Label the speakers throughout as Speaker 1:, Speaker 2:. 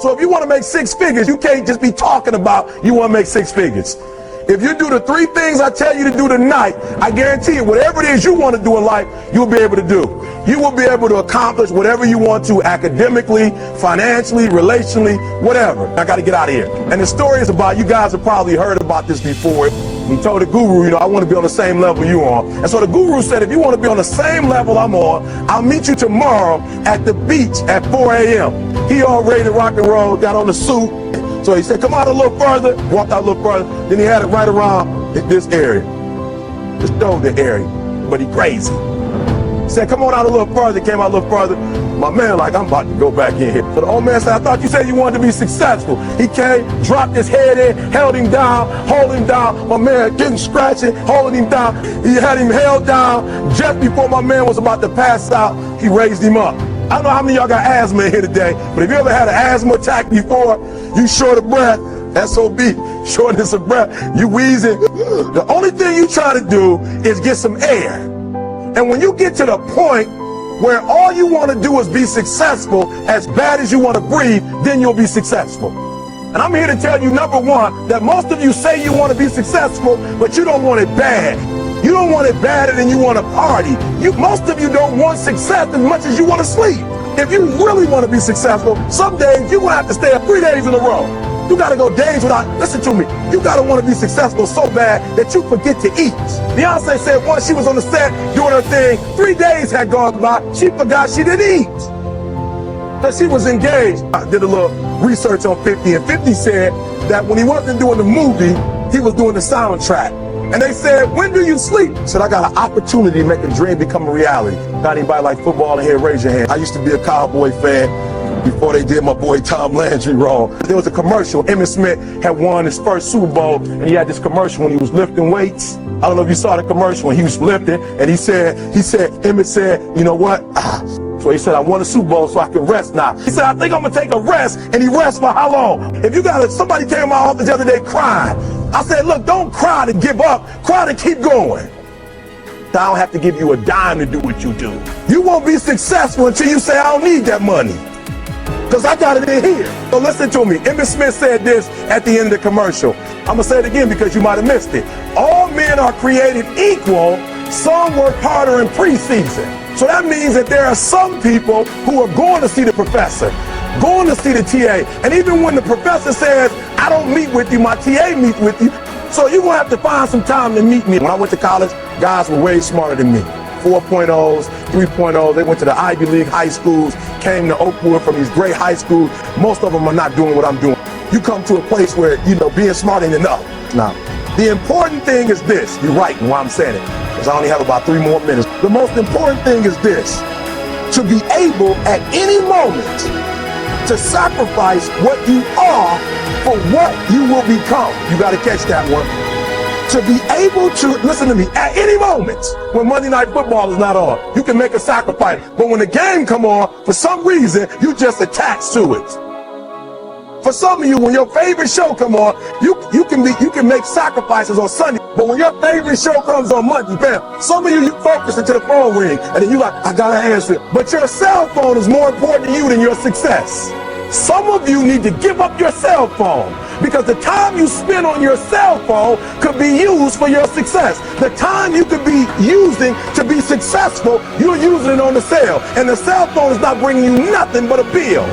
Speaker 1: So if you want to make 6 figures, you can't just be talking about you want to make 6 figures. If you do the 3 things I tell you to do tonight, I guarantee you, whatever it is you want to do in life, you'll be able to do. You will be able to accomplish whatever you want to academically, financially, relationally, whatever. I got to get out of here. And the story is about, you guys have probably heard about this before. He told the guru, I want to be on the same level you on. And so the guru said, if you want to be on the same level I'm on, I'll meet you tomorrow at the beach at 4 a.m. He all ready to rock and roll, got on the suit. So he said, come out a little further, walked out a little further. Then he had it right around this area, the shoulder area, but he crazy. He said, come on out a little further, came out a little further. My man like, I'm about to go back in here. So the old man said, I thought you said you wanted to be successful. He came, dropped his head in, held him down, holding him down. My man getting scratching, holding him down. He had him held down. Just before my man was about to pass out, he raised him up. I don't know how many of y'all got asthma in here today, but if you ever had an asthma attack before, you short of breath, SOB, shortness of breath, you wheezing. The only thing you try to do is get some air. And when you get to the point where all you want to do is be successful, as bad as you want to breathe, then you'll be successful. And I'm here to tell you, number one, that most of you say you want to be successful, but you don't want it bad. You don't want it badder than you want to party. Most of you don't want success as much as you want to sleep. If you really want to be successful, some days you're going to have to stay up 3 days in a row. You got to go days without, listen to me, you got to want to be successful so bad that you forget to eat. Beyonce said once she was on the set doing her thing, 3 days had gone by, she forgot she didn't eat. So she was engaged. I did a little research on 50, and 50 said that when he wasn't doing the movie, he was doing the soundtrack. And they said, when do you sleep? I said, I got an opportunity to make a dream become a reality. Got anybody like football in here? Raise your hand. I used to be a Cowboy fan before they did my boy Tom Landry wrong. There was a commercial. Emmitt Smith had won his first Super Bowl, and he had this commercial when he was lifting weights. I don't know if you saw the commercial when he was lifting, and he said, Emmitt said, you know what? So he said, I won a Super Bowl so I can rest now. He said, I think I'm gonna take a rest, and he rests for how long? If you got somebody came to my office the other day crying. I said, look, don't cry to give up, cry to keep going. I don't have to give you a dime to do what you do. You won't be successful until you say, I don't need that money, because I got it in here. So listen to me. Emmitt Smith said this at the end of the commercial. I'm going to say it again because you might have missed it. All men are created equal. Some work harder in preseason. So that means that there are some people who are going to see the professor, going to see the TA. And even when the professor says, I don't meet with you, my TA meets with you. So you're going to have to find some time to meet me. When I went to college, guys were way smarter than me. 4.0s, 3.0s, they went to the Ivy League high schools, came to Oakwood from these great high schools. Most of them are not doing what I'm doing. You come to a place where, being smart ain't enough. Now, the important thing is this. You're right in why I'm saying it, because I only have about 3 more minutes. The most important thing is this: to be able at any moment to sacrifice what you are for what you will become. You got to catch that one. To be able to, listen to me, at any moment when Monday Night Football is not on, you can make a sacrifice. But when the game come on, for some reason, you just attached to it. For some of you, when your favorite show come on, you can make sacrifices on Sunday. But when your favorite show comes on Monday, bam, some of you focus until the phone ring, and then you like, I gotta answer it. But your cell phone is more important to you than your success. Some of you need to give up your cell phone, because the time you spend on your cell phone could be used for your success. The time you could be using to be successful, you're using it on the cell. And the cell phone is not bringing you nothing but a bill.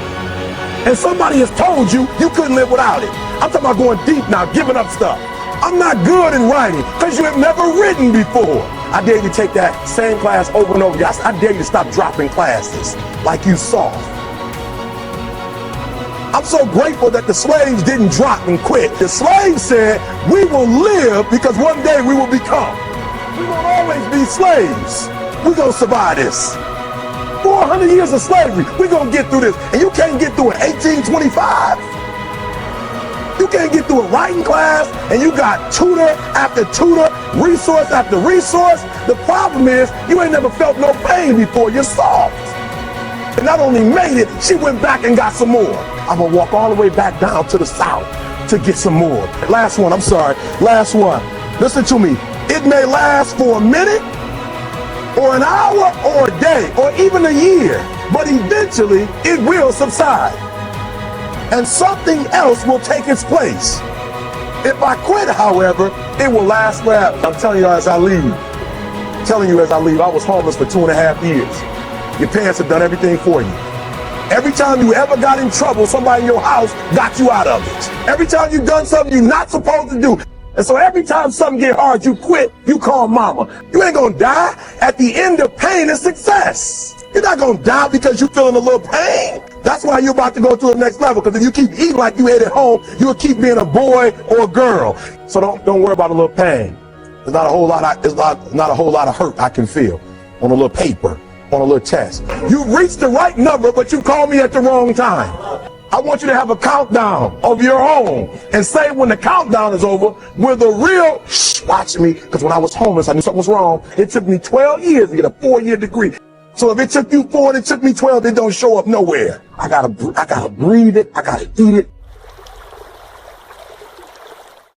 Speaker 1: And somebody has told you you couldn't live without it. I'm talking about going deep now, giving up stuff. I'm not good in writing because you have never written before. I dare you to take that same class over and over again. I dare you to stop dropping classes like you soft. I'm so grateful that the slaves didn't drop and quit. The slaves said, we will live because one day we will become. We won't always be slaves. We're going to survive this. 400 years of slavery, we're going to get through this. And you can't get through it 1825. You can't get through a writing class, and you got tutor after tutor, resource after resource. The problem is, you ain't never felt no pain before. You're soft. And not only made it, she went back and got some more. I'm going to walk all the way back down to the south to get some more. Last one, I'm sorry. Last one. Listen to me. It may last for a minute, or an hour, or a day, or even a year, but eventually it will subside. and something else will take its place. If I quit, however, it will last forever. I'm telling you as I leave. I was homeless for 2.5 years. Your parents have done everything for you. Every time you ever got in trouble, somebody in your house got you out of it. Every time you've done something you're not supposed to do. And so every time something get hard, you quit, you call mama. You ain't gonna die. At the end of pain is success. You're not gonna die because you're feeling a little pain. That's why you're about to go to the next level. Because if you keep eating like you ate at home, you'll keep being a boy or a girl. So don't worry about a little pain. There's not a whole lot of hurt I can feel on a little paper, on a little test. You reached the right number, but you called me at the wrong time. I want you to have a countdown of your own and say when the countdown is over, with the real watch me, because when I was homeless, I knew something was wrong. It took me 12 years to get a 4-year degree. So if it took you 4 and it took me 12, it don't show up nowhere. I gotta breathe it. I gotta eat it.